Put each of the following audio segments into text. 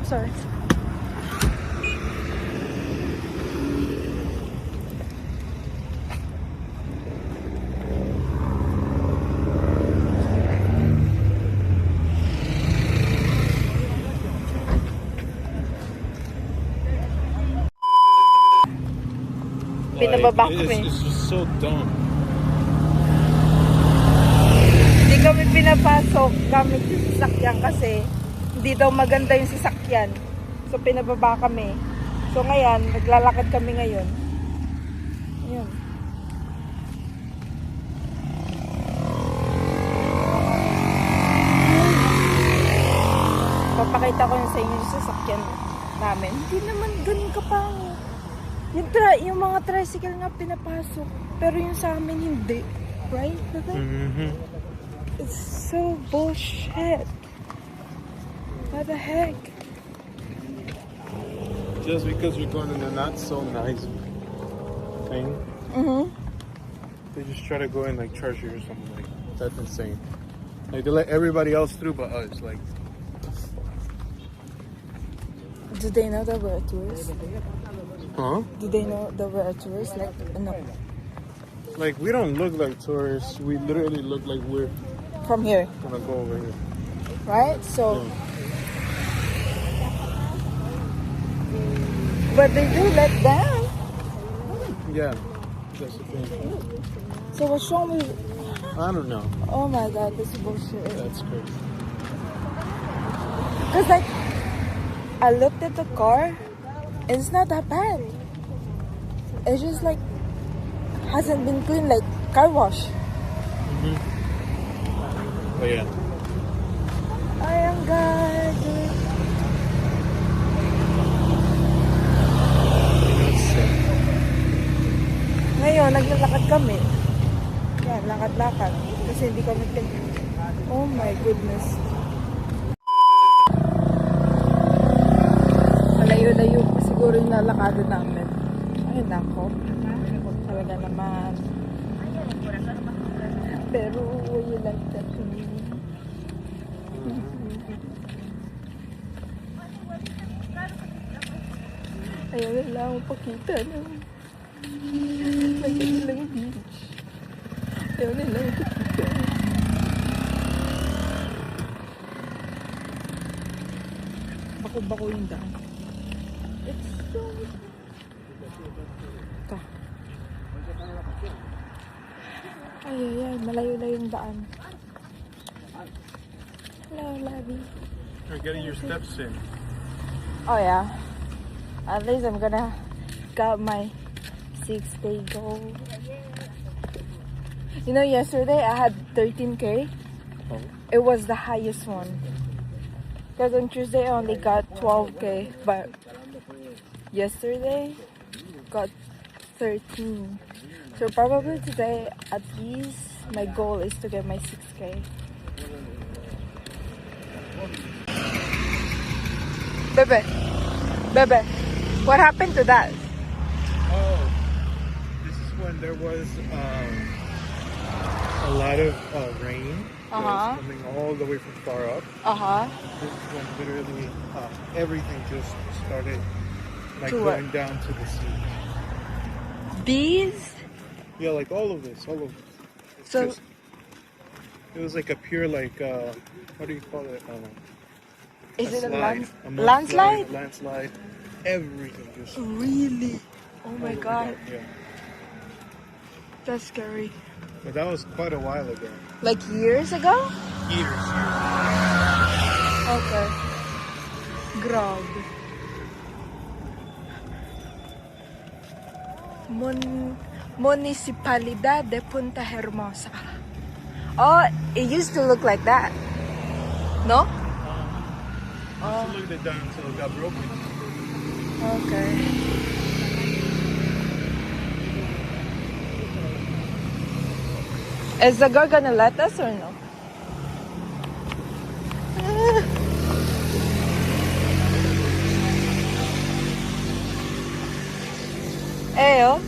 sorry. Pinababa kami. It's just so dumb. Hindi kami pinapasok gamit yung sasakyan kasi hindi daw maganda yung sasakyan. So pinababa kami. So ngayon, naglalakad kami ngayon. Ayun. Papakita ko yun sa inyo yung sasakyan namin. Hindi naman ganun kapangit. Yung mga tricycle nga pinapasok. Pero yung sa amin hindi. Right? Mm-hmm. It's so bullshit. What the heck? Just because we're going in a not so nice thing, they just try to go in like treasure or something. Like that's insane. Like they let everybody else through but us. Like, Do they know that we're a tourist? huh? Do they know that we're a tourist? Like, no. Like we don't look like tourists. We literally look like we're From here, gonna go over here. right? So, but they do let them. Yeah, that's the thing. So what's wrong with? I don't know. Oh my god, this is bullshit. That's crazy. Cause like, I looked at the car, and it's not that bad. It's just like hasn't been cleaned, like car wash. But yeah. Ayan God. Ngayon, naglalakad kami. Yan, lakad-lakad. Kasi hindi kami Oh my goodness. Malayo-layo pa siguro yung lalakado namin. Ay, nako. Talaga naman. Pero, you like that to me. Ayaw na lang ako pakita ng kanilang beach. Ayaw na lang ako pakita. Bako-bako yung daan. It's so... Ito. Ay, malayo na yung daan. Hello, Labby. You're getting your steps in. Oh yeah. At least I'm gonna got my 6-day goal. You know, yesterday I had 13K. Oh. It was the highest one. Because on Tuesday I only got 12K, but yesterday got 13. So probably today, at least my goal is to get my 6K. Bebe, what happened to that? Oh, this is when there was a lot of rain. That was coming all the way from far up. This is when literally everything just started like To going what? down to the sea. These? Yeah, like all of this. It's So- just, it was like a pure like what do you call it? Is it a slide. landslide? Landslide. Everything just. Really? Oh my all over god, down, yeah. that's scary. But that was quite a while ago. Like years ago? Years. Okay. Grabe. Municipalidad de Punta Hermosa. Oh, it used to look like that. No? So look at the dam until it got broken. Okay. Is the girl gonna let us or no? Hey, oh.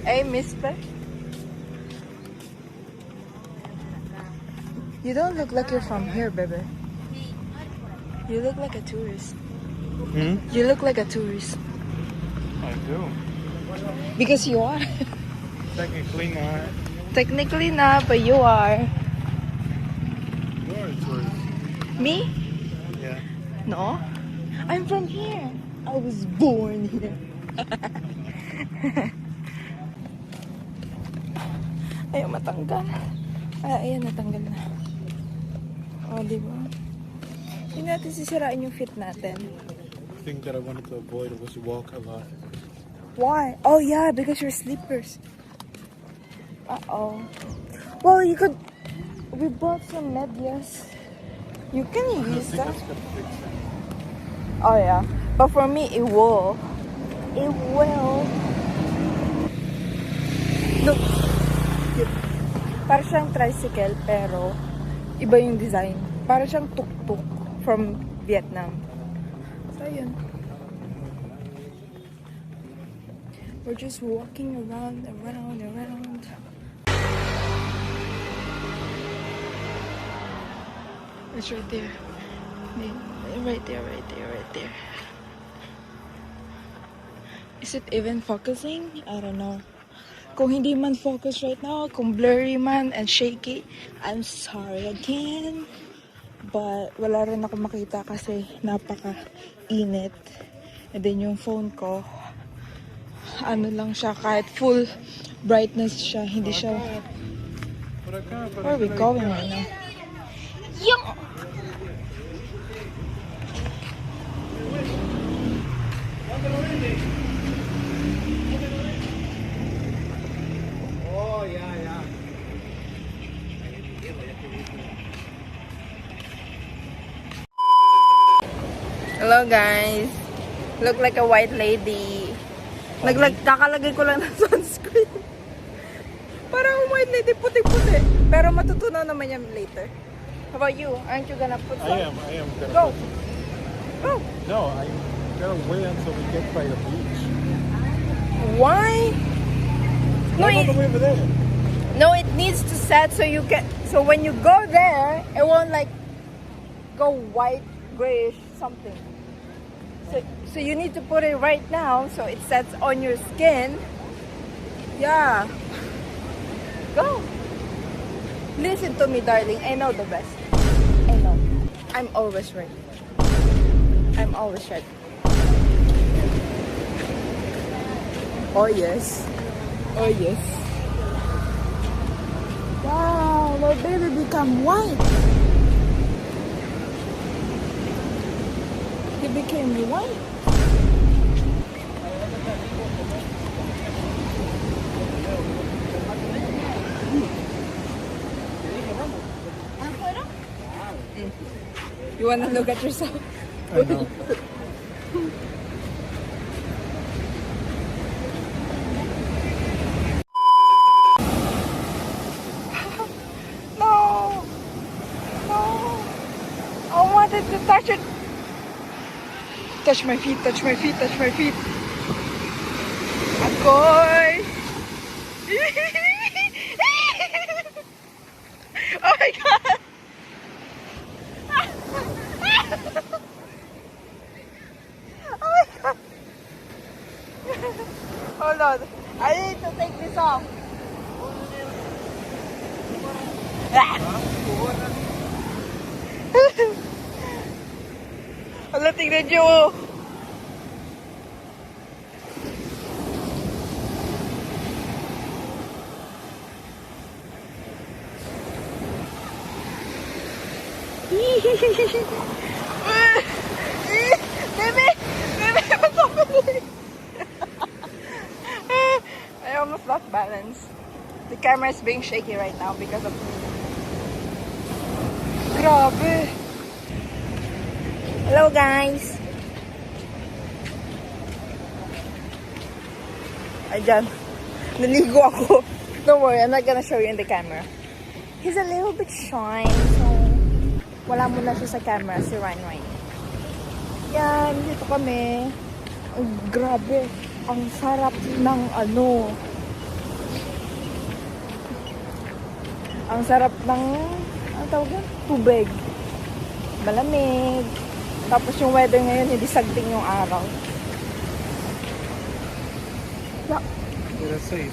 Hey, mister. You don't look like you're from here, baby. You look like a tourist. Hmm? You look like a tourist. I do. Because you are. Technically not. Technically not, but you are. You are a tourist. Me? Yeah. No. I'm from here. I was born here. Ayaw matanggal. Ay, ayan, natanggal na. O, diba? Hindi natin sisirain yung fit natin. The thing that I wanted to avoid was walk a lot. Why? Oh, yeah, because you're sleepers. Uh-oh. Well, you could... We bought some medyas. You can I use think that. that's gonna fix it. Oh, yeah. But for me, it will. It will. Look. Para siyang tricycle, pero iba yung design. Para siyang tuk-tuk from Vietnam. So, yun. We're just walking around. It's right there. Right there. Is it even focusing? I don't know. Kung hindi man focus right now, kung blurry man and shaky, I'm sorry again. But wala rin ako makita kasi napaka-init. And then yung phone ko, ano lang siya, kahit full brightness siya, hindi siya... Where are we going right now? Yung... Hello guys. Look like a white lady. Kakalagay ko lang ng sunscreen. Parang white lady, puti-puti. Pero matutunaw naman yan later. How about you? Aren't you gonna put some? I am gonna Go. put Go. No, I'm gonna wait until we get by the beach. Why? No, What about the way over there? no, it needs to set so you can. So when you go there, it won't like go white, grayish, something. So you need to put it right now so it sets on your skin. Yeah. Go. Listen to me, darling. I know the best. I know. I'm always right. I'm always right. Oh yes. Oh yes. Wow, my baby become white. He became white. You wanna look at yourself? I know. No! No! I wanted to touch it. Touch my feet, touch my feet, touch my feet. Akoy! Oh my god! Oh my god! Hold on. I need to take this off. Hala, tingnan nyo. Baby! Baby, what's happening? I almost lost balance. The camera is being shaky right now because of me. Grabe! Hello guys! Ayan. Naligo ako. Don't worry, I'm not gonna show you in the camera. He's a little bit shy, so wala muna siya sa camera, si Ryan. Yan, dito kami. Oh, grabe. Ang sarap ng ano. Ang sarap ng, ano tawag yan? Tubig. Malamig. Tapos yung weather ngayon, hindi sagting yung araw. Mira 6.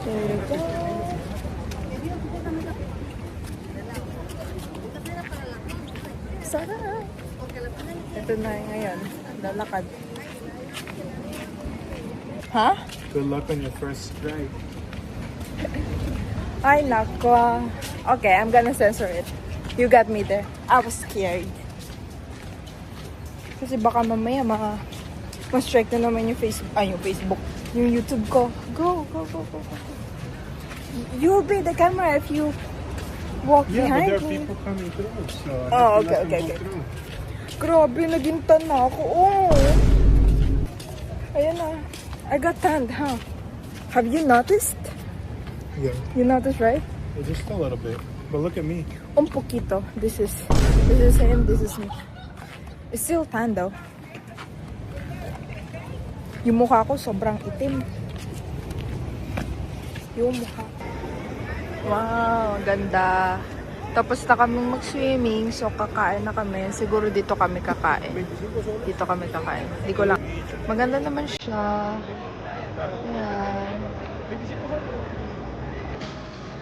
There we go. Sarap! Ito na ngayon. Lalakad. Ha? Good luck on your first drive. Ay, nako. Okay, I'm gonna censor it. You got me there. I was scared. Kasi baka mamaya ma-strike na naman yung Facebook. Yung YouTube ko. Go. You'll be the camera if you walk Yeah, but behind there are me. people coming through. So Oh, let them okay. go through. Grabe, naging tan na ako. Oh. Ayan na. I got tanned, huh? Have you noticed? Yeah, You noticed, right? just a little bit. But look at me. Un poquito. This is him, this is me. It's still tan though. Yung mukha ko sobrang itim. Yung mukha. Wow, ganda. Tapos na kaming mag-swimming, so kakain na kami. Siguro dito kami kakain. Dito kami kakain. Hindi ko lang. Maganda naman siya. Ayan.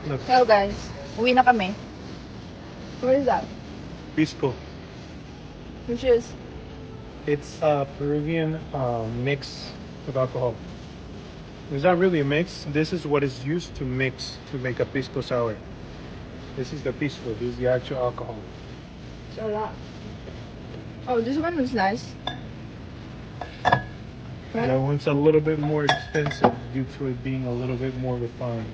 Look, Hello guys. Uwi na kami. Where is that? Pisco. Which is? It's a Peruvian mix with alcohol. It's not really a mix. This is what is used to mix to make a pisco sour. This is the pisco. This is the actual alcohol. So that. Oh, this one was nice. That one's a little bit more expensive due to it being a little bit more refined.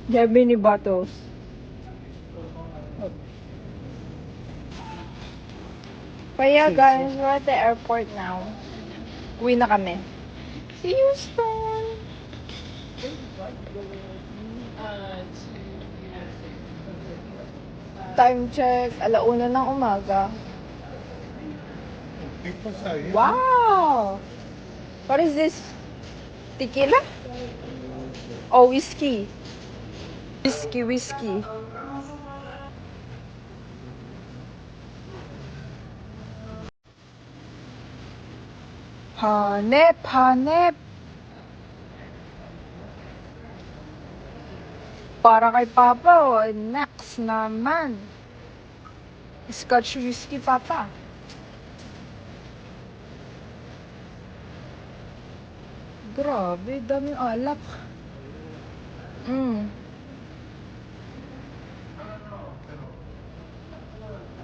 There are many bottles. But yeah, guys, we're at the airport now. Uwi na kami. See you soon. Time check, 1:00 ng umaga. Wow! What is this? Tequila? Oh, whiskey. Whiskey. Hanep. Para kay Papa, oh. Next naman. Scotch whiskey, Papa. Grabe, daming alak.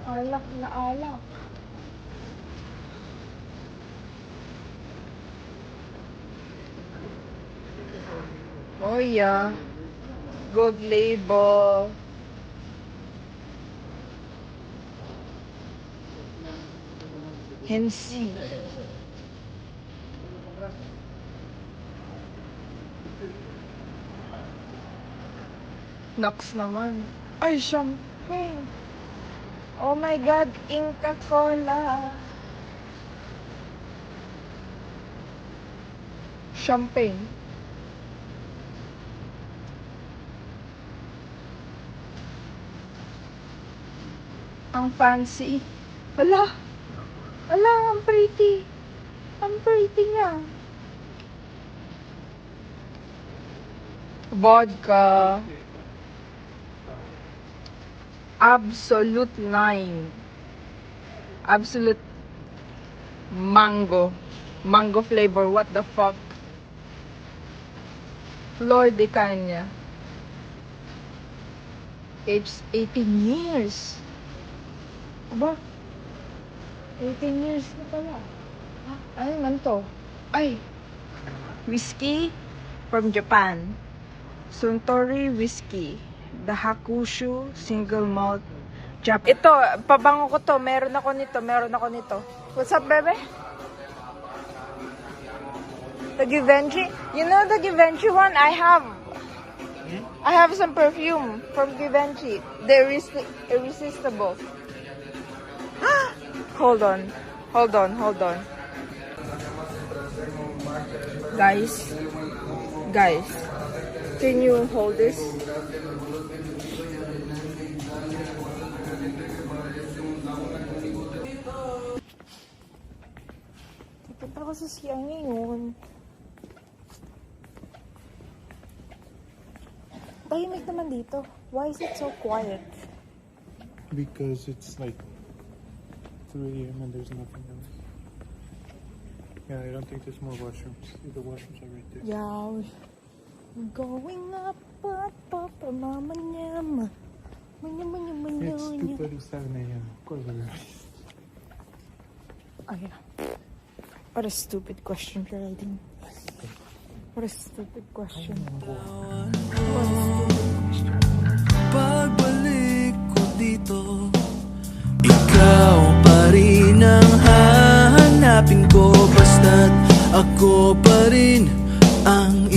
Alak na alak. Oh yeah. Gold label. Hennessy. Nox naman. Ay, champagne. Oh my God, Inca Cola. Champagne. Ang fancy. Ala, ang pretty. Ang pretty niya. Vodka. Absolute 9. Absolute mango. Mango flavor. What the fuck? Flor de Caña. Age 18 years. Aba? 18 years na pala. Ano man to? Ay! Whiskey from Japan. Suntory whiskey. The Hakushu single malt Japan. Ito, pabango ko to. Meron ako nito. What's up, bebe? The Givenchy? You know the Givenchy one? I have some perfume from Givenchy. They're irresistible. Hold on. Guys. Can you hold this? Pupunta ko sa siya ngayon. Tahimik naman dito. Why is it so quiet? Because it's like 3 a.m. and there's nothing else. Yeah, I don't think there's more washrooms. The washrooms are right there. Yeah, we're going up, mama nyama. It's 2:37 a.m. Of course everybody's. Oh yeah. What a stupid question, Geraldine. What a stupid question. What a stupid question. Pagbalik ko dito, ikaw pa rin ang hahanapin ko. Basta't ako pa rin ang